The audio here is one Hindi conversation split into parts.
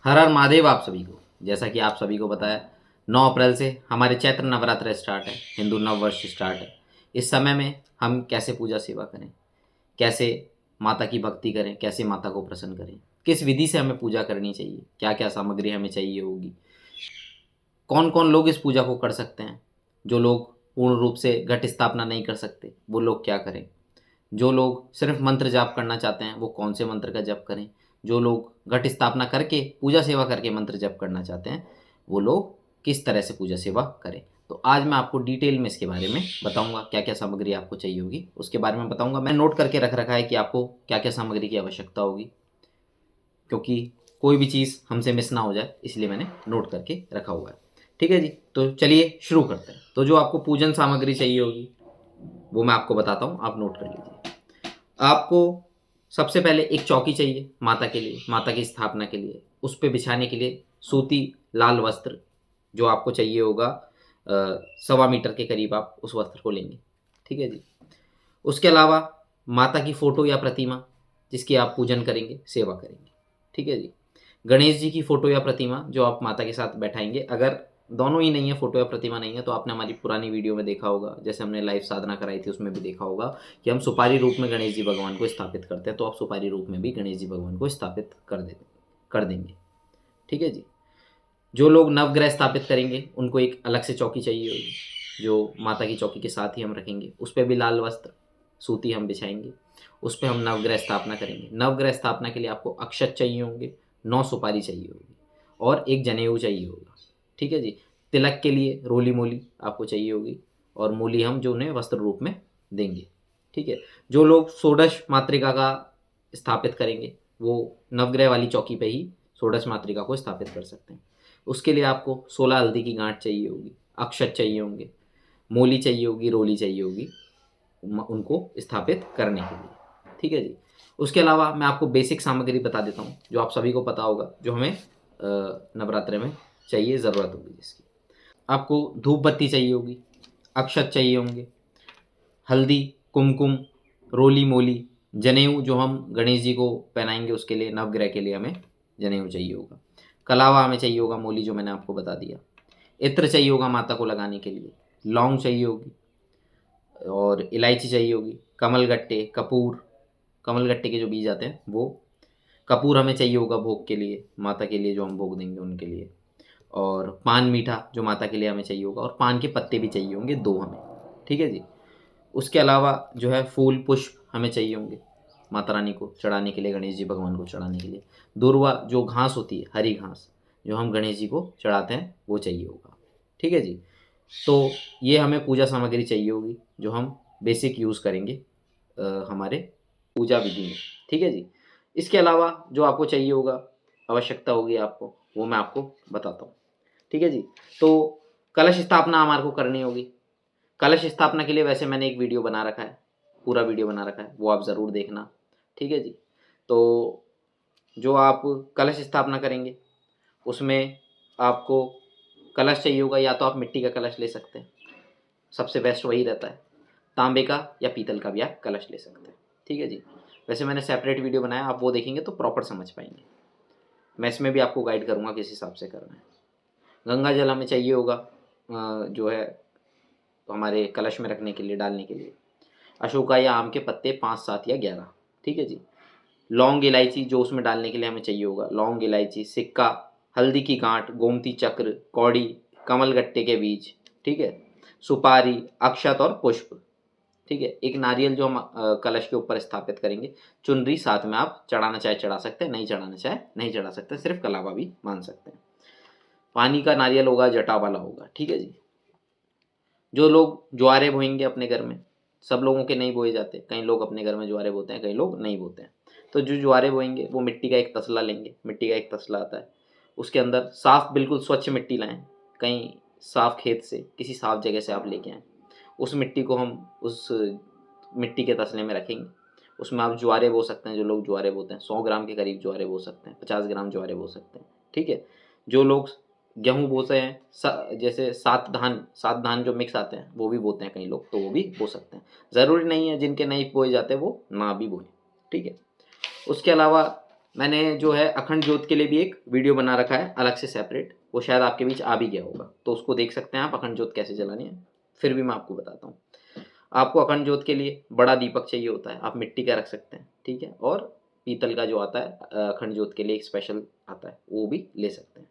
हर हर महादेव आप सभी को। जैसा कि आप सभी को पता है 9 अप्रैल से हमारे चैत्र नवरात्र स्टार्ट है, हिंदू नव वर्ष स्टार्ट है। इस समय में हम कैसे पूजा सेवा करें, कैसे माता की भक्ति करें, कैसे माता को प्रसन्न करें, किस विधि से हमें पूजा करनी चाहिए, क्या क्या सामग्री हमें चाहिए होगी, कौन कौन लोग इस पूजा को कर सकते हैं। जो लोग पूर्ण रूप से घट स्थापना नहीं कर सकते वो लोग क्या करें, जो लोग सिर्फ मंत्र जाप करना चाहते हैं वो कौन से मंत्र का जप करें, जो लोग घट स्थापना करके पूजा सेवा करके मंत्र जप करना चाहते हैं वो लोग किस तरह से पूजा सेवा करें। तो आज मैं आपको डिटेल में इसके बारे में बताऊंगा, क्या क्या सामग्री आपको चाहिए होगी उसके बारे में बताऊंगा। मैं नोट करके रख रखा है कि आपको क्या क्या सामग्री की आवश्यकता होगी, क्योंकि कोई भी चीज़ हमसे मिस ना हो जाए, इसलिए मैंने नोट करके रखा हुआ है। ठीक है जी, तो चलिए शुरू करते हैं। तो जो आपको पूजन सामग्री चाहिए होगी वो मैं आपको बताता हूँ, आप नोट कर लीजिए। आपको सबसे पहले एक चौकी चाहिए माता के लिए, माता की स्थापना के लिए। उस पे बिछाने के लिए सूती लाल वस्त्र जो आपको चाहिए होगा, 1.25 मीटर के करीब आप उस वस्त्र को लेंगे। ठीक है जी। उसके अलावा माता की फ़ोटो या प्रतिमा जिसकी आप पूजन करेंगे, सेवा करेंगे। ठीक है जी। गणेश जी की फ़ोटो या प्रतिमा जो आप माता के साथ बैठाएंगे। अगर दोनों ही नहीं है, फ़ोटो या प्रतिमा नहीं है, तो आपने हमारी पुरानी वीडियो में देखा होगा, जैसे हमने लाइव साधना कराई थी उसमें भी देखा होगा कि हम सुपारी रूप में गणेश जी भगवान को स्थापित करते हैं। तो आप सुपारी रूप में भी गणेश जी भगवान को स्थापित कर देंगे। ठीक है जी। जो लोग नवग्रह स्थापित करेंगे उनको एक अलग से चौकी चाहिए होगी, जो माता की चौकी के साथ ही हम रखेंगे। उस पर भी लाल वस्त्र सूती हम बिछाएंगे, उस पर हम नवग्रह स्थापना करेंगे। नवग्रह स्थापना के लिए आपको अक्षत चाहिए होंगे, 9 सुपारी चाहिए होगी और एक जनेऊ चाहिए होगा। ठीक है जी। तिलक के लिए रोली मोली आपको चाहिए होगी और मूली हम जो उन्हें वस्त्र रूप में देंगे। ठीक है। जो लोग षोडश मातृका का स्थापित करेंगे वो नवग्रह वाली चौकी पे ही षोडश मातृका को स्थापित कर सकते हैं। उसके लिए आपको 16 हल्दी की गांठ चाहिए होगी, अक्षत चाहिए होंगे, मोली चाहिए होगी, रोली चाहिए होगी उनको स्थापित करने के लिए। ठीक है जी। उसके अलावा मैं आपको बेसिक सामग्री बता देता हूँ जो आप सभी को पता होगा, जो हमें नवरात्रे में चाहिए, ज़रूरत होगी जिसकी। आपको धूप बत्ती चाहिए होगी, अक्षत चाहिए होंगे, हल्दी, कुमकुम, रोली मोली, जनेऊ जो हम गणेश जी को पहनाएंगे उसके लिए, नवग्रह के लिए हमें जनेऊ चाहिए होगा। कलावा हमें चाहिए होगा, मोली जो मैंने आपको बता दिया। इत्र चाहिए होगा माता को लगाने के लिए, लौंग चाहिए होगी और इलायची चाहिए होगी, कमलगट्टे, कपूर, कमलगट्टे के जो बीज आते हैं वो, कपूर हमें चाहिए होगा भोग के लिए, माता के लिए जो हम भोग देंगे उनके लिए, और पान मीठा जो माता के लिए हमें चाहिए होगा, और पान के पत्ते भी चाहिए होंगे 2 हमें। ठीक है जी। उसके अलावा जो है फूल पुष्प हमें चाहिए होंगे माता रानी को चढ़ाने के लिए, गणेश जी भगवान को चढ़ाने के लिए। दूर्वा जो घास होती है, हरी घास जो हम गणेश जी को चढ़ाते हैं वो चाहिए होगा। ठीक है जी। तो ये हमें पूजा सामग्री चाहिए होगी जो हम बेसिक यूज़ करेंगे हमारे पूजा विधि में। ठीक है जी। इसके अलावा जो आपको चाहिए होगा, आवश्यकता होगी आपको, वो मैं आपको बताता हूँ। ठीक है जी। तो कलश स्थापना हमारे को करनी होगी। कलश स्थापना के लिए वैसे मैंने एक वीडियो बना रखा है, पूरा वीडियो बना रखा है, वो आप ज़रूर देखना। ठीक है जी। तो जो आप कलश स्थापना करेंगे उसमें आपको कलश चाहिए होगा, या तो आप मिट्टी का कलश ले सकते हैं, सबसे बेस्ट वही रहता है। तांबे का या पीतल का भी आप कलश ले सकते हैं। ठीक है जी। वैसे मैंने सेपरेट वीडियो बनाया, आप वो देखेंगे तो प्रॉपर समझ पाएंगे। मैं इसमें भी आपको गाइड करूँगा किस हिसाब से करना है। गंगा जल हमें चाहिए होगा जो है तो हमारे कलश में रखने के लिए, डालने के लिए। अशोका या आम के पत्ते 5, 7 या 11। ठीक है जी। लौंग इलायची जो उसमें डालने के लिए हमें चाहिए होगा, लौंग इलायची, सिक्का, हल्दी की गांठ, गोमती चक्र, कौड़ी, कमलगट्टे के बीज। ठीक है। सुपारी, अक्षत और पुष्प। ठीक है। एक नारियल जो हम कलश के ऊपर स्थापित करेंगे। चुनरी साथ में आप चढ़ाना चाहे चढ़ा सकते हैं, नहीं चढ़ाना चाहे नहीं चढ़ा सकते, सिर्फ कलावा भी मान सकते हैं। पानी का नारियल होगा, जटा वाला होगा। ठीक है जी। जो लोग ज्वारे बोएंगे अपने घर में, सब लोगों के नहीं बोए जाते, कई लोग अपने घर में ज्वारे बोते हैं, कई लोग नहीं बोते हैं। तो जो ज्वारे बोएंगे वो मिट्टी का एक तसला लेंगे, मिट्टी का एक तसला आता है, उसके अंदर साफ बिल्कुल स्वच्छ मिट्टी लाएं, कहीं साफ खेत से, किसी साफ जगह से आप लेके आएँ। उस मिट्टी को हम उस मिट्टी के तसले में रखेंगे। उसमें आप ज्वारे बो सकते हैं, जो लोग ज्वारे बोते हैं 100 ग्राम के करीब ज्वारे बो सकते हैं, 50 ग्राम ज्वारे बो सकते हैं। ठीक है। जो लोग गेहूँ बोते हैं, जैसे सात धान जो मिक्स आते हैं वो भी बोते हैं कई लोग, तो वो भी बो सकते हैं। ज़रूरी नहीं है जिनके नहीं बोए जाते वो ना भी बोएं। ठीक है। उसके अलावा मैंने जो है अखंड ज्योत के लिए भी एक वीडियो बना रखा है अलग से सेपरेट, वो शायद आपके बीच आ भी गया होगा, तो उसको देख सकते हैं आप, अखंड ज्योत कैसे जलानी है। फिर भी मैं आपको बताता हूँ। आपको अखंड ज्योत के लिए बड़ा दीपक चाहिए होता है, आप मिट्टी का रख सकते हैं, ठीक है, और पीतल का जो आता है अखंड ज्योत के लिए एक स्पेशल आता है, वो भी ले सकते हैं।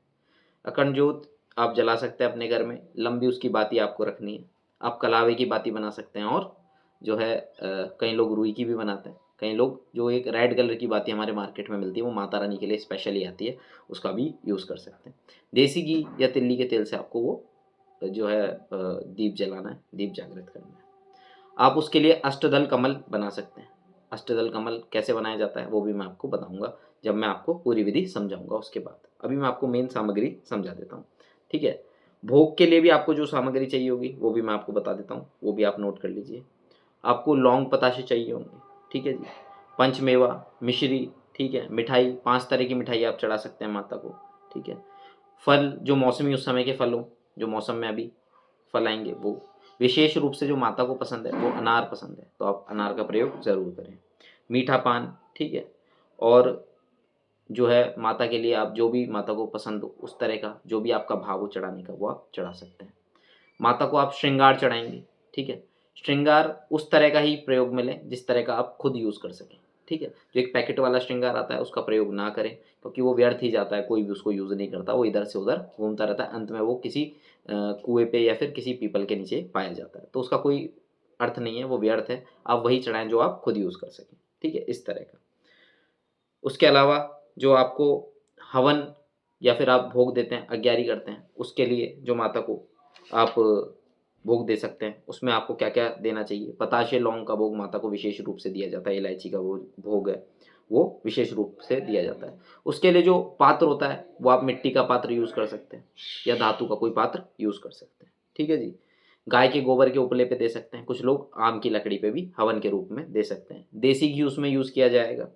अखंड ज्योत आप जला सकते हैं अपने घर में, लंबी उसकी बाती आपको रखनी है। आप कलावे की बाती बना सकते हैं, और जो है कई लोग रुई की भी बनाते हैं, कई लोग जो एक रेड कलर की बाती हमारे मार्केट में मिलती है वो माता रानी के लिए स्पेशली आती है, उसका भी यूज़ कर सकते हैं। देसी घी या तिल्ली के तेल से आपको वो जो है दीप जलाना है, दीप जागृत करना है। आप उसके लिए अष्टदल कमल बना सकते हैं। अष्टदल कमल कैसे बनाया जाता है वो भी मैं आपको बताऊंगा जब मैं आपको पूरी विधि समझाऊंगा उसके बाद। अभी मैं आपको मेन सामग्री समझा देता हूँ, ठीक है। भोग के लिए भी आपको जो सामग्री चाहिए होगी वो भी मैं आपको बता देता हूँ, वो भी आप नोट कर लीजिए। आपको लौंग पताशे चाहिए होंगे, ठीक है जी। पंचमेवा, मिश्री, ठीक है, मिठाई, 5 तरह की मिठाई आप चढ़ा सकते हैं माता को, ठीक है। फल जो मौसमी उस समय के फल हों, जो मौसम में अभी फल आएंगे वो। विशेष रूप से जो माता को पसंद है वो अनार पसंद है, तो आप अनार का प्रयोग ज़रूर करें। मीठा पान, ठीक है। और जो है माता के लिए आप जो भी माता को पसंद हो उस तरह का जो भी आपका भाव हो चढ़ाने का वो आप चढ़ा सकते हैं। माता को आप श्रृंगार चढ़ाएंगे, ठीक है। श्रृंगार उस तरह का ही प्रयोग में लें जिस तरह का आप खुद यूज़ कर सकें, ठीक है। जो एक पैकेट वाला श्रृंगार आता है उसका प्रयोग ना करें, क्योंकि वो व्यर्थ ही जाता है, कोई भी उसको यूज़ नहीं करता, वो इधर से उधर घूमता रहता है, अंत में वो किसी कुएं पे या फिर किसी पीपल के नीचे पाया जाता है, तो उसका कोई अर्थ नहीं है, वो व्यर्थ है। आप वही चढ़ाएं जो आप खुद यूज़ कर सकें, ठीक है, इस तरह का। उसके अलावा जो आपको हवन या फिर आप भोग देते हैं, अग्यारी करते हैं, उसके लिए जो माता को आप भोग दे सकते हैं, उसमें आपको क्या क्या देना चाहिए। पताशे लौंग का भोग माता को विशेष रूप से दिया जाता है, इलायची का वो भोग है वो विशेष रूप से दिया जाता है। उसके लिए जो पात्र होता है वो आप मिट्टी का पात्र यूज़ कर सकते हैं या धातु का कोई पात्र यूज़ कर सकते हैं, ठीक है जी। गाय के गोबर के उपले पे दे सकते हैं, कुछ लोग आम की लकड़ी पे भी हवन के रूप में दे सकते हैं। देसी घी उसमें यूज़ किया जाएगा,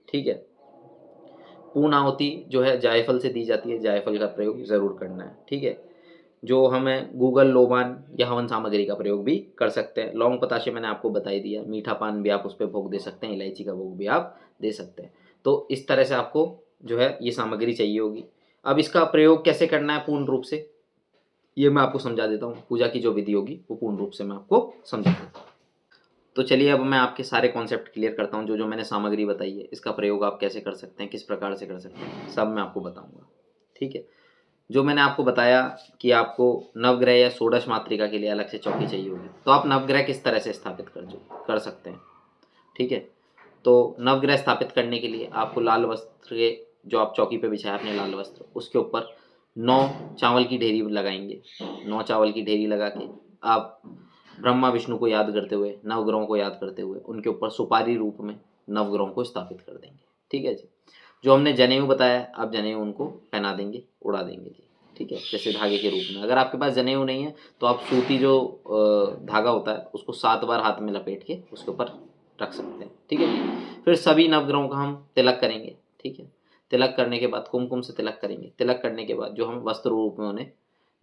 ठीक है। पूर्णाहुति जो है जायफल से दी जाती है, जायफल का प्रयोग ज़रूर करना है, ठीक है। जो हमें गूगल लोबान या हवन सामग्री का प्रयोग भी कर सकते हैं। लौंग पताशे मैंने आपको बता ही दिया, मीठा पान भी आप उस पर भोग दे सकते हैं, इलायची का भोग भी आप दे सकते हैं। तो इस तरह से आपको जो है ये सामग्री चाहिए होगी। अब इसका प्रयोग कैसे करना है पूर्ण रूप से, ये मैं आपको समझा देता हूँ। पूजा की जो विधि होगी वो पूर्ण रूप से मैं आपको समझा देता हूँ। तो चलिए अब मैं आपके सारे कॉन्सेप्ट क्लियर करता हूँ, जो जो मैंने सामग्री बताई है इसका प्रयोग आप कैसे कर सकते हैं, किस प्रकार से कर सकते हैं, सब मैं आपको बताऊँगा, ठीक है। जो मैंने आपको बताया कि आपको नवग्रह या षोडश मातृका के लिए अलग से चौकी चाहिए होगी, तो आप नवग्रह किस तरह से स्थापित कर सकते हैं, ठीक है। तो नवग्रह स्थापित करने के लिए आपको लाल वस्त्र के, जो आप चौकी पे बिछाया अपने लाल वस्त्र, उसके ऊपर 9 चावल की ढेरी लगाएंगे। 9 चावल की ढेरी लगा के आप ब्रह्मा विष्णु को याद करते हुए, नवग्रहों को याद करते हुए उनके ऊपर सुपारी रूप में नवग्रहों को स्थापित कर देंगे, ठीक है जी। जो हमने जनेऊ बताया, आप जनेऊ उनको पहना देंगे, उड़ा देंगे जी, ठीक है, जैसे धागे के रूप में। अगर आपके पास जनेऊ नहीं है तो आप सूती जो धागा होता है उसको 7 बार हाथ में लपेट के उसके ऊपर रख सकते हैं, ठीक है जी। फिर सभी नवग्रहों का हम तिलक करेंगे, ठीक है। तिलक करने के बाद कुमकुम से तिलक करेंगे। तिलक करने के बाद जो हम वस्त्र रूप में उन्हें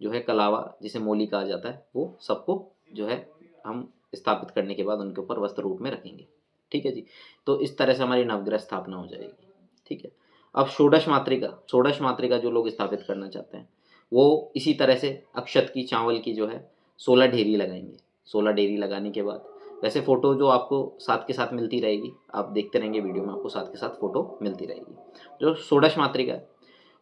जो है कलावा, जिसे मोली कहा जाता है, वो सबको जो है हम स्थापित करने के बाद उनके ऊपर वस्त्र रूप में रखेंगे, ठीक है जी। तो इस तरह से हमारी नवग्रह स्थापना हो जाएगी, ठीक है। अब षोडश मातृका जो लोग स्थापित करना चाहते हैं वो इसी तरह से अक्षत की, चावल की जो है 16 ढेरी लगाएंगे। 16 ढेरी लगाने के बाद वैसे फ़ोटो जो आपको साथ के साथ मिलती रहेगी, आप देखते रहेंगे वीडियो में, आपको साथ के साथ फ़ोटो मिलती रहेगी। जो षोडश मातृका है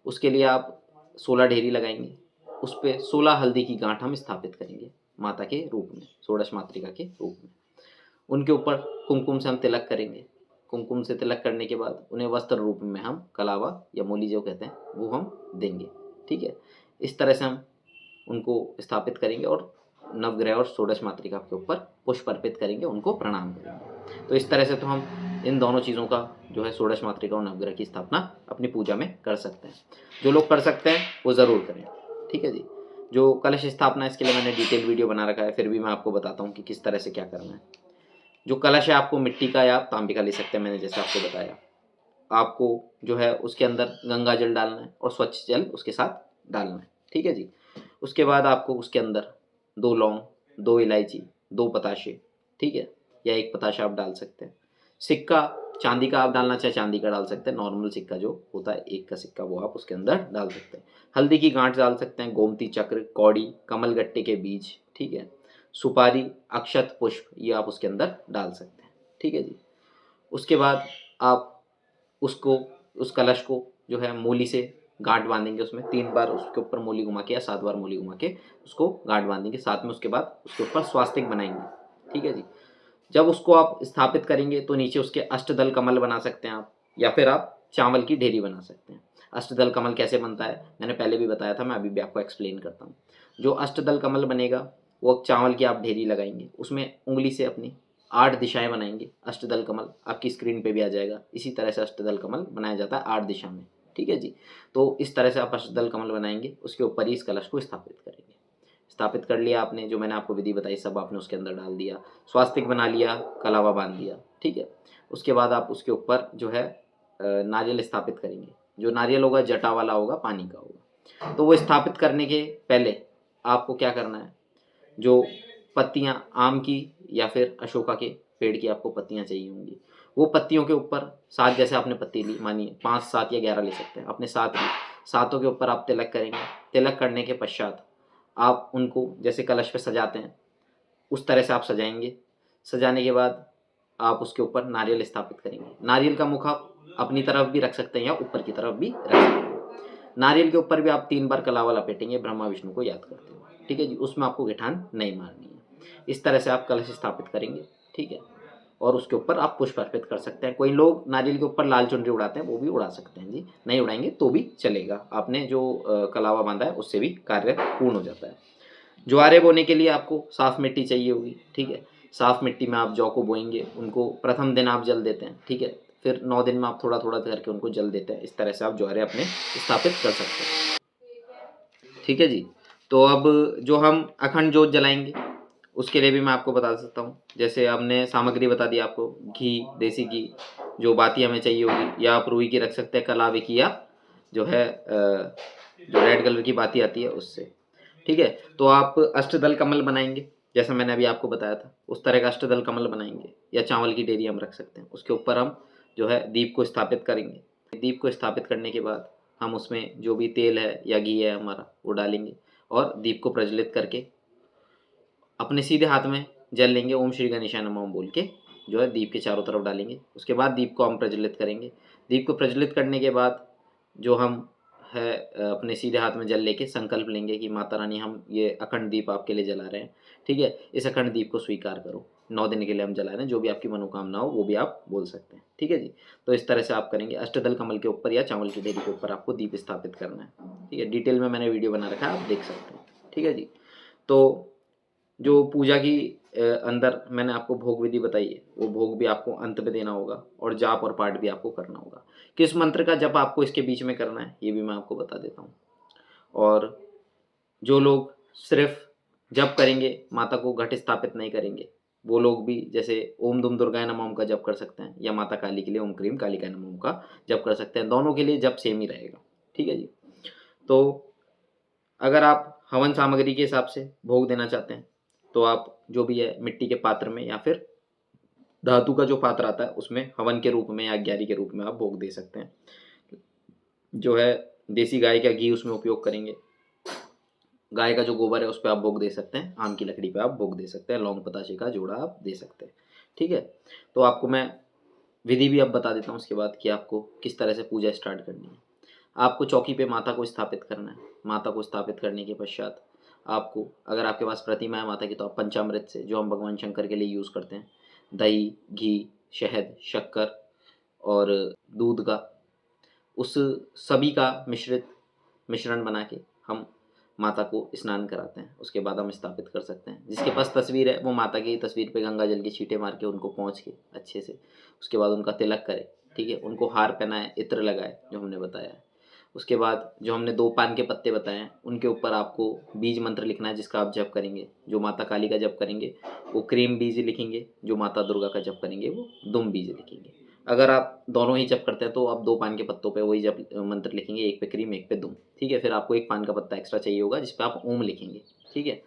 उसके लिए आप 16 ढेरी लगाएंगे, उस पे 16 हल्दी की गांठ हम स्थापित करेंगे माता के रूप में, षोडश मातृका के रूप में। उनके ऊपर कुमकुम से हम तिलक करेंगे। कुमकुम से तिलक करने के बाद उन्हें वस्त्र रूप में हम कलावा या मोली जो कहते हैं वो हम देंगे, ठीक है। इस तरह से हम उनको स्थापित करेंगे और नवग्रह और षोडश मातृका के ऊपर पुष्प अर्पित करेंगे, उनको प्रणाम करेंगे। तो इस तरह से तो हम इन दोनों चीज़ों का जो है षोडश मातृका और नवग्रह की स्थापना अपनी पूजा में कर सकते हैं। जो लोग कर सकते हैं वो ज़रूर करें, ठीक है जी। जो कलश स्थापना, इसके लिए मैंने डिटेल वीडियो बना रखा है, फिर भी मैं आपको बताता हूँ कि किस तरह से क्या करना है। जो कलश है आपको मिट्टी का या तांबे का ले सकते हैं, मैंने जैसे आपको बताया। आपको जो है उसके अंदर गंगा जल डालना है और स्वच्छ जल उसके साथ डालना है, ठीक है जी। उसके बाद आपको उसके अंदर 2 लौंग, 2 इलायची, 2 पताशे, ठीक है, या 1 पताशा आप डाल सकते हैं। सिक्का चांदी का आप डालना चाहे चांदी का डाल सकते हैं, नॉर्मल सिक्का जो होता है 1 का सिक्का वो आप उसके अंदर डाल सकते हैं। हल्दी की गांठ डाल सकते हैं, गोमती चक्र, कौड़ी, कमल गट्टे के बीज, ठीक है, सुपारी, अक्षत, पुष्प, ये आप उसके अंदर डाल सकते हैं, ठीक है जी। उसके बाद आप उसको, उस कलश को जो है मूली से गांठ बांधेंगे, उसमें 3 बार उसके ऊपर मूली घुमा के या 7 बार मूली घुमा के उसको गांठ बांधेंगे साथ में। उसके बाद उसके ऊपर स्वास्तिक बनाएंगे, ठीक है जी। जब उसको आप स्थापित करेंगे तो नीचे उसके अष्टदल कमल बना सकते हैं आप, या फिर आप चावल की ढेरी बना सकते हैं। अष्टदल कमल कैसे बनता है मैंने पहले भी बताया था, मैं अभी भी आपको एक्सप्लेन करता हूँ। जो अष्टदल कमल बनेगा वो चावल की आप ढेरी लगाएंगे, उसमें उंगली से अपनी 8 दिशाएं बनाएंगे। अष्टदल कमल आपकी स्क्रीन पे भी आ जाएगा, इसी तरह से अष्टदल कमल बनाया जाता है 8 दिशा में, ठीक है जी। तो इस तरह से आप अष्टदल कमल बनाएंगे, उसके ऊपर ही इस कलश को स्थापित करेंगे। स्थापित कर लिया आपने, जो मैंने आपको विधि बताई सब आपने उसके अंदर डाल दिया, स्वास्तिक बना लिया, कलावा बांध दिया, ठीक है। उसके बाद आप उसके ऊपर जो है नारियल स्थापित करेंगे। जो नारियल होगा जटा वाला होगा, पानी का होगा। तो वो स्थापित करने के पहले आपको क्या करना है, जो पत्तियां आम की या फिर अशोका के पेड़ की आपको पत्तियां चाहिए होंगी, वो पत्तियों के ऊपर 7, जैसे आपने पत्ती ली, मानिए 5, 7 या 11 ले सकते हैं, आपने 7 ली, सातों के ऊपर आप तिलक करेंगे। तिलक करने के पश्चात आप उनको जैसे कलश पे सजाते हैं उस तरह से आप सजाएंगे। सजाने के बाद आप उसके ऊपर नारियल स्थापित करेंगे। नारियल का मुख आप अपनी तरफ भी रख सकते हैं या ऊपर की तरफ भी रख सकते हैं। नारियल के ऊपर भी आप 3 बार कलावा लपेटेंगे ब्रह्मा विष्णु को याद करते हुए, ठीक है जी। उसमें आपको गिठान नहीं मारनी है। इस तरह से आप कलश स्थापित करेंगे, ठीक है। और उसके ऊपर आप पुष्प अर्पित कर सकते हैं। कोई लोग नारियल के ऊपर लाल चुनरी उड़ाते हैं, वो भी उड़ा सकते हैं जी, नहीं उड़ाएंगे तो भी चलेगा। आपने जो कलावा बांधा है उससे भी कार्य पूर्ण हो जाता है। ज्वारे बोने के लिए आपको साफ मिट्टी चाहिए होगी, ठीक है। साफ मिट्टी में आप जौ को बोएंगे, उनको प्रथम दिन आप जल देते हैं, ठीक है। फिर 9 दिन में आप थोड़ा थोड़ा करके उनको जल देते हैं। इस तरह से आप ज्वारे अपने स्थापित कर सकते हैं, ठीक है जी। तो अब जो हम अखंड जोत जलाएंगे उसके लिए भी मैं आपको बता सकता हूँ। जैसे हमने सामग्री बता दी आपको, घी, देसी घी, जो बाती हमें चाहिए होगी, या आप रुई की रख सकते हैं, कलावे की, या जो है जो रेड कलर की बाती आती है उससे, ठीक है। तो आप अष्टदल कमल बनाएंगे, जैसा मैंने अभी आपको बताया था उस तरह का अष्टदल कमल बनाएंगे, या चावल की डेरी हम रख सकते हैं। उसके ऊपर हम जो है दीप को स्थापित करेंगे। दीप को स्थापित करने के बाद हम उसमें जो भी तेल है या घी है हमारा वो डालेंगे, और दीप को प्रज्वलित करके अपने सीधे हाथ में जल लेंगे, ओम श्री गणेशाय नमः बोल के जो है दीप के चारों तरफ डालेंगे। उसके बाद दीप को हम प्रज्वलित करेंगे। दीप को प्रज्वलित करने के बाद जो हम है अपने सीधे हाथ में जल लेके संकल्प लेंगे कि माता रानी हम ये अखंड दीप आपके लिए जला रहे हैं, ठीक है। इस अखंड दीप को स्वीकार करो, 9 दिन के लिए हम जला रहे हैं, जो भी आपकी मनोकामना हो वो भी आप बोल सकते हैं, ठीक है जी। तो इस तरह से आप करेंगे। अष्टदल कमल के ऊपर या चावल की डेरी के ऊपर आपको दीप स्थापित करना है, ठीक है। डिटेल में मैंने वीडियो बना रखा है, आप देख सकते हैं, ठीक है जी। तो जो पूजा की अंदर मैंने आपको भोग विधि बताई है, वो भोग भी आपको अंत में देना होगा, और जाप और पाठ भी आपको करना होगा। किस मंत्र का जप आपको इसके बीच में करना है ये भी मैं आपको बता देता हूँ। और जो लोग सिर्फ जप करेंगे, माता को घट स्थापित नहीं करेंगे, वो लोग भी जैसे ओम दुम दुर्गाय नमः ओम का जप कर सकते हैं, या माता काली के लिए ओम क्रीम कालिकाय नमः ओम का जप कर सकते हैं। दोनों के लिए जप सेम ही रहेगा, ठीक है जी। तो अगर आप हवन सामग्री के हिसाब से भोग देना चाहते हैं तो आप जो भी है मिट्टी के पात्र में या फिर धातु का जो पात्र आता है उसमें हवन के रूप में या अग्यारी के रूप में आप भोग दे सकते हैं। जो है देसी गाय का घी उसमें उपयोग करेंगे, गाय का जो गोबर है उस पर आप भोग दे सकते हैं, आम की लकड़ी पे आप भोग दे सकते हैं, लौंग पताशे का जोड़ा आप दे सकते हैं, ठीक है। तो आपको मैं विधि भी अब बता देता हूँ उसके बाद कि आपको किस तरह से पूजा स्टार्ट करनी है। आपको चौकी पे माता को स्थापित करना है। माता को स्थापित करने के पश्चात आपको, अगर आपके पास प्रतिमा है माता की, तो आप पंचामृत से, जो हम भगवान शंकर के लिए यूज़ करते हैं, दही, घी, शहद, शक्कर और दूध का, उस सभी का मिश्रित मिश्रण बना के हम माता को स्नान कराते हैं। उसके बाद हम स्थापित कर सकते हैं। जिसके पास तस्वीर है वो माता की तस्वीर पे गंगा जल की छींटे मार के उनको पोंछ के अच्छे से, उसके बाद उनका तिलक करे, ठीक है। उनको हार पहनाए, इत्र लगाए, जो हमने बताया है। उसके बाद जो हमने 2 पान के पत्ते बताए हैं उनके ऊपर आपको बीज मंत्र लिखना है जिसका आप जप करेंगे। जो माता काली का जप करेंगे वो क्रीम बीज लिखेंगे, जो माता दुर्गा का जप करेंगे वो दुम बीज लिखेंगे। अगर आप दोनों ही जप करते हैं तो आप 2 पान के पत्तों पे वही जप मंत्र लिखेंगे, एक पे क्रीम एक पे दुम, ठीक है। फिर आपको 1 पान का पत्ता एक्स्ट्रा चाहिए होगा जिस पे आप ओम लिखेंगे, ठीक है।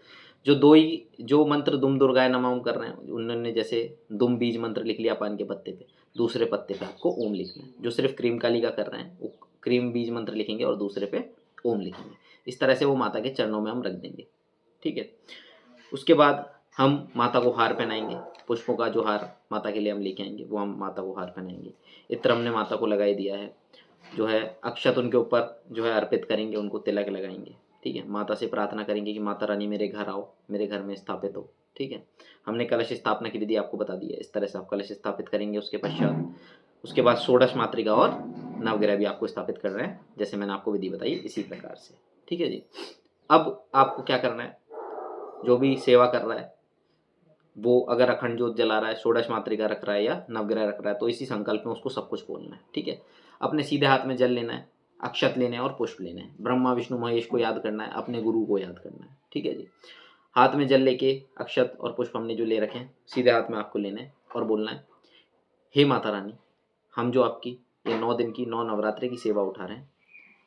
जो 2 ही जो मंत्र दुम दुर्गाय नमः ओम कर रहे हैं उन्होंने जैसे दुम बीज मंत्र लिख लिया पान के पत्ते पे, दूसरे पत्ते पे आपको ओम लिखना है। जो सिर्फ क्रीम काली का कर रहे हैं वो क्रीम बीज मंत्र लिखेंगे और दूसरे पे ओम लिखेंगे। इस तरह से वो माता के चरणों में हम रख देंगे, ठीक है। उसके बाद हम माता को हार पहनाएंगे, पुष्पों का जो हार माता के लिए हम लेके आएंगे वो हम माता को हार पहनाएंगे। इत्र हमने माता को लगाई दिया है, जो है अक्षत उनके ऊपर जो है अर्पित करेंगे, उनको तिलक लगाएंगे, ठीक है। माता से प्रार्थना करेंगे कि माता रानी मेरे घर आओ, मेरे घर में स्थापित हो, ठीक है। हमने कलश स्थापना की विधि आपको बता दी है, इस तरह से आप कलश स्थापित करेंगे। उसके पश्चात उसके बाद षोडश मातृका और नवग्रह भी आपको स्थापित कर रहे हैं, जैसे मैंने आपको विधि बताई इसी प्रकार से, ठीक है जी। अब आपको क्या करना है, जो भी सेवा कर रहा है वो अगर अखंड ज्योत जला रहा है, षोडश मातृका रख रहा है या नवग्रह रख रहा है, तो इसी संकल्प में उसको सब कुछ बोलना है, ठीक है। अपने सीधे हाथ में जल लेना है, अक्षत लेने हैं और पुष्प लेने हैं, ब्रह्मा विष्णु महेश को याद करना है, अपने गुरु को याद करना है, ठीक है जी। हाथ में जल लेके अक्षत और पुष्प हमने जो ले रखे हैं सीधे हाथ में आपको लेने हैं और बोलना है, हे माता रानी, हम जो आपकी ये 9 दिन की 9 नवरात्रि की सेवा उठा रहे हैं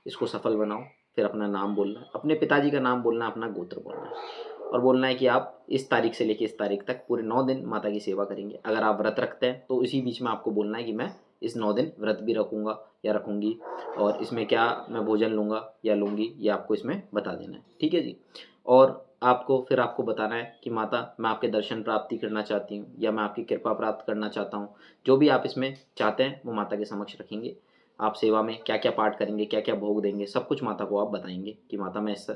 इसको सफल बनाओ। फिर अपना नाम बोलना है, अपने पिताजी का नाम बोलना है, अपना गोत्र बोलना है और बोलना है कि आप इस तारीख से लेके इस तारीख तक पूरे 9 दिन माता की सेवा करेंगे। अगर आप व्रत रखते हैं तो इसी बीच में आपको बोलना है कि मैं इस 9 दिन व्रत भी रखूँगा या रखूँगी और इसमें क्या मैं भोजन लूँगा या लूँगी, ये आपको इसमें बता देना है, ठीक है जी। और आपको बताना है कि माता मैं आपके दर्शन प्राप्ति करना चाहती हूँ या मैं आपकी कृपा प्राप्त करना चाहता हूँ। जो भी आप इसमें चाहते हैं वो माता के समक्ष रखेंगे। आप सेवा में क्या क्या पाठ करेंगे, क्या क्या भोग देंगे, सब कुछ माता को आप बताएंगे कि माता मैं इस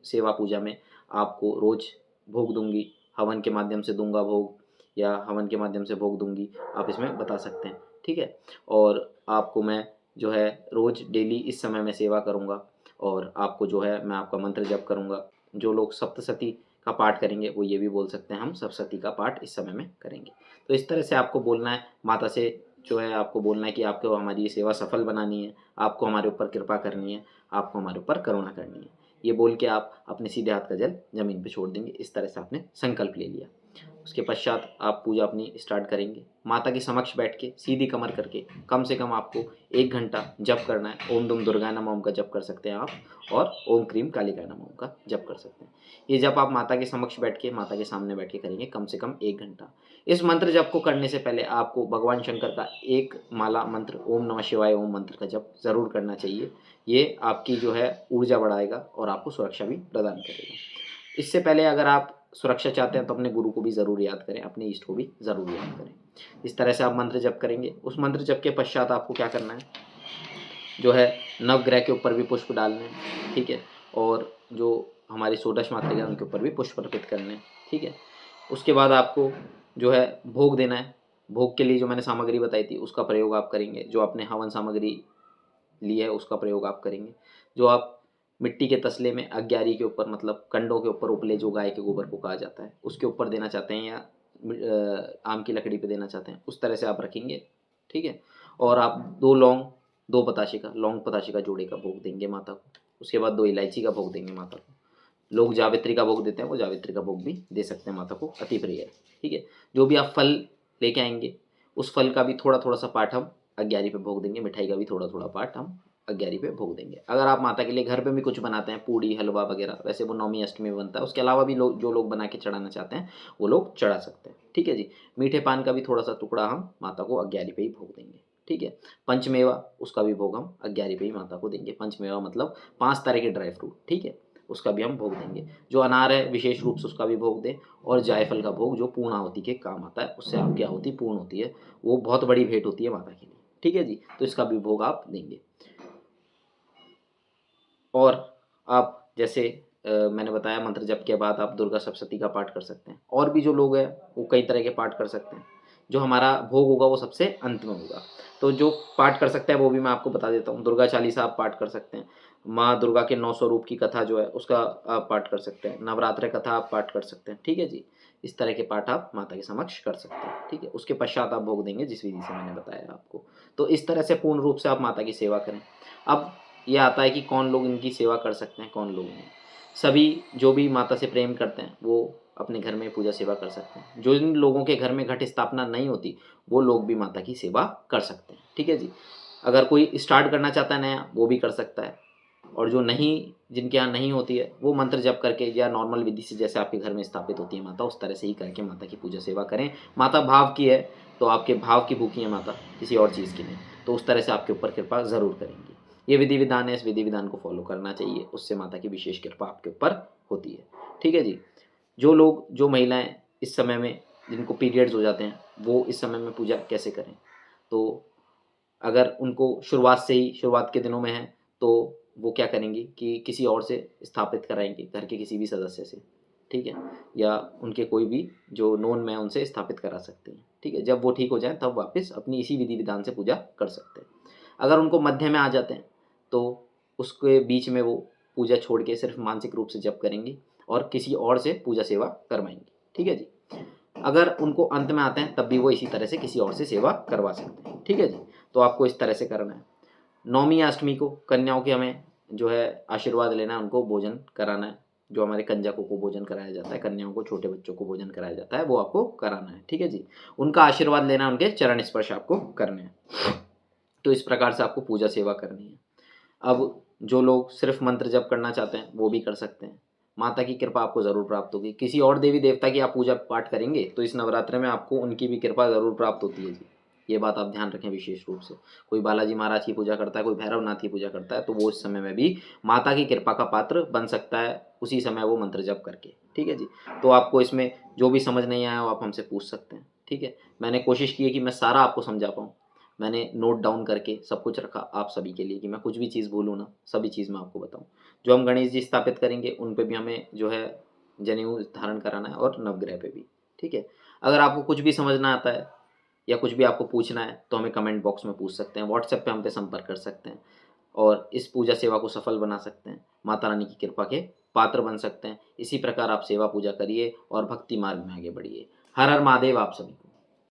सेवा पूजा में आपको रोज़ भोग दूंगी, हवन के माध्यम से दूंगा भोग या हवन के माध्यम से भोग दूंगी, आप इसमें बता सकते हैं, ठीक है। और आपको मैं जो है रोज़ डेली इस समय में सेवा करूँगा और आपको जो है मैं आपका मंत्र जप करूँगा। जो लोग सप्तशती का पाठ करेंगे वो ये भी बोल सकते हैं हम सप्तशती का पाठ इस समय में करेंगे। तो इस तरह से आपको बोलना है, माता से जो है आपको बोलना है कि आपको हमारी ये सेवा सफल बनानी है, आपको हमारे ऊपर कृपा करनी है, आपको हमारे ऊपर करुणा करनी है। ये बोल के आप अपने सीधे हाथ का जल जमीन पे छोड़ देंगे। इस तरह से आपने संकल्प ले लिया। उसके पश्चात आप पूजा अपनी स्टार्ट करेंगे। माता के समक्ष बैठ के सीधी कमर करके कम से कम आपको 1 घंटा जप करना है। ओम दुम दुर्गाय नमः ओम का जप कर सकते हैं आप और ओम क्रीम कालिकाय नमः ओम का जप कर सकते हैं। ये जप आप माता के समक्ष बैठ के, माता के सामने बैठ के करेंगे कम से कम 1 घंटा। इस मंत्र जप को करने से पहले आपको भगवान शंकर का एक माला मंत्र ओम नमः शिवाय ओम मंत्र का जप ज़रूर करना चाहिए। ये आपकी जो है ऊर्जा बढ़ाएगा और आपको सुरक्षा भी प्रदान करेगा। इससे पहले अगर आप सुरक्षा चाहते हैं तो अपने गुरु को भी ज़रूर याद करें, अपने इष्ट को भी ज़रूर याद करें। इस तरह से आप मंत्र जप करेंगे। उस मंत्र जप के पश्चात आपको क्या करना है, जो है नवग्रह के ऊपर भी पुष्प डालने हैं, ठीक है। और जो हमारी षोडश मातृका उनके ऊपर भी पुष्प अर्पित करने हैं, ठीक है। उसके बाद आपको जो है भोग देना है। भोग के लिए जो मैंने सामग्री बताई थी उसका प्रयोग आप करेंगे। जो आपने हवन सामग्री ली है उसका प्रयोग आप करेंगे। जो आप मिट्टी के तसले में अग्यारी के ऊपर मतलब कंडों के ऊपर उपले, जो गाय के गोबर को कहा जाता है, उसके ऊपर देना चाहते हैं या आम की लकड़ी पे देना चाहते हैं, उस तरह से आप रखेंगे, ठीक है। और आप 2 लौंग, 2 बताशे का लौंग बताशे का जोड़े का भोग देंगे माता को। उसके बाद 2 इलायची का भोग देंगे माता को। लोग जावित्री का भोग देते हैं, वो जावित्री का भोग भी दे सकते हैं, माता को अति प्रिय है, ठीक है। जो भी आप फल लेके आएंगे उस फल का भी थोड़ा थोड़ा सा पार्ट हम अग्यारी पे भोग देंगे, मिठाई का भी थोड़ा थोड़ा पार्ट हम अग्यारी पे भोग देंगे। अगर आप माता के लिए घर पे भी कुछ बनाते हैं, पूड़ी हलवा वगैरह, वैसे वो नौमी अष्टमी में बनता है, उसके अलावा भी लोग जो लोग बना के चढ़ाना चाहते हैं वो लोग चढ़ा सकते हैं, ठीक है जी। मीठे पान का भी थोड़ा सा टुकड़ा हम माता को अग्यारी पे ही भोग देंगे, ठीक है। पंचमेवा उसका भी भोग हम अग्यारी पे ही माता को देंगे। पंचमेवा मतलब 5 तरह के ड्राई फ्रूट, ठीक है, उसका भी हम भोग देंगे। जो अनार है विशेष रूप से उसका भी भोग दें। और जायफल का भोग जो पूर्णाहुति के काम आता है, उससे आपकी आहुति पूर्ण होती है, वो बहुत बड़ी भेंट होती है माता के लिए, ठीक है जी। तो इसका भी भोग आप देंगे। और आप जैसे मैंने बताया मंत्र जप के बाद आप दुर्गा सप्तशती का पाठ कर सकते हैं। और भी जो लोग हैं वो कई तरह के पाठ कर सकते हैं। जो हमारा भोग होगा वो सबसे अंत में होगा। तो जो पाठ कर सकते हैं वो भी मैं आपको बता देता हूँ। दुर्गा चालीसा आप पाठ कर सकते हैं। माँ दुर्गा के 9 स्वरूप की कथा जो है उसका आप पाठ कर सकते हैं। नवरात्र कथा आप पाठ कर सकते हैं, ठीक है जी। इस तरह के पाठ आप माता के समक्ष कर सकते हैं, ठीक है। उसके पश्चात आप भोग देंगे जिस विधि से मैंने बताया आपको। तो इस तरह से पूर्ण रूप से आप माता की सेवा करें। अब ये आता है कि कौन लोग इनकी सेवा कर सकते हैं, कौन लोग नहीं। सभी जो भी माता से प्रेम करते हैं वो अपने घर में पूजा सेवा कर सकते हैं। जो जिन लोगों के घर में घट स्थापना नहीं होती वो लोग भी माता की सेवा कर सकते हैं, ठीक है जी। अगर कोई स्टार्ट करना चाहता है नया वो भी कर सकता है। और जो नहीं, जिनके यहाँ नहीं होती है वो मंत्र जप करके या नॉर्मल विधि से जैसे आपके घर में स्थापित होती है माता, उस तरह से ही करके माता की पूजा सेवा करें। माता भाव की है, तो आपके भाव की भूखी है माता, किसी और चीज़ की नहीं, तो उस तरह से आपके ऊपर कृपा ज़रूर करेंगी। ये विधि विधान है, इस विधि विधान को फॉलो करना चाहिए, उससे माता की विशेष कृपा आपके ऊपर होती है। ठीक है जी। जो लोग, जो महिलाएं इस समय में जिनको पीरियड्स हो जाते हैं, वो इस समय में पूजा कैसे करें? तो अगर उनको शुरुआत के दिनों में है, तो वो क्या करेंगी कि किसी और से स्थापित कराएंगे, घर के किसी भी सदस्य से, ठीक है, या उनके कोई भी जो नोन में है उनसे स्थापित करा सकते हैं। ठीक है, जब वो ठीक हो जाए तब वापस अपनी इसी विधि विधान से पूजा कर सकते हैं। अगर उनको मध्य में आ जाते हैं, तो उसके बीच में वो पूजा छोड़ के सिर्फ मानसिक रूप से जप करेंगी और किसी और से पूजा सेवा करवाएंगी। ठीक है जी। अगर उनको अंत में आते हैं तब भी वो इसी तरह से किसी और से सेवा करवा सकते हैं। ठीक है जी। तो आपको इस तरह से करना है। नौमी या अष्टमी को कन्याओं के हमें जो है आशीर्वाद लेना है, उनको भोजन कराना है। जो हमारे कंजकों को भोजन कराया जाता है, कन्याओं को, छोटे बच्चों को भोजन कराया जाता है, वो आपको कराना है। ठीक है जी। उनका आशीर्वाद लेना, उनके चरण स्पर्श आपको करने हैं। तो इस प्रकार से आपको पूजा सेवा करनी है। अब जो लोग सिर्फ मंत्र जप करना चाहते हैं वो भी कर सकते हैं। माता की कृपा आपको ज़रूर प्राप्त होगी। किसी और देवी देवता की आप पूजा पाठ करेंगे तो इस नवरात्र में आपको उनकी भी कृपा ज़रूर प्राप्त होती है जी। ये बात आप ध्यान रखें विशेष रूप से। कोई बालाजी महाराज की पूजा करता है, कोई भैरवनाथ की पूजा करता है, तो वो इस समय में भी माता की कृपा का पात्र बन सकता है, उसी समय वो मंत्र जप करके। ठीक है जी। तो आपको इसमें जो भी समझ नहीं आया वो आप हमसे पूछ सकते हैं। ठीक है, मैंने कोशिश की है कि मैं सारा आपको समझा पाऊँ। मैंने नोट डाउन करके सब कुछ रखा आप सभी के लिए कि मैं कुछ भी चीज़ भूलूँ ना, सभी चीज़ मैं आपको बताऊँ। जो हम गणेश जी स्थापित करेंगे उन पे भी हमें जो है जनेऊ धारण कराना है, और नवग्रह पे भी। ठीक है। अगर आपको कुछ भी समझना आता है या कुछ भी आपको पूछना है तो हमें कमेंट बॉक्स में पूछ सकते हैं, व्हाट्सएप पे हम पे संपर्क कर सकते हैं, और इस पूजा सेवा को सफल बना सकते हैं, माता रानी की कृपा के पात्र बन सकते हैं। इसी प्रकार आप सेवा पूजा करिए और भक्ति मार्ग में आगे बढ़िए। हर हर महादेव आप सभी।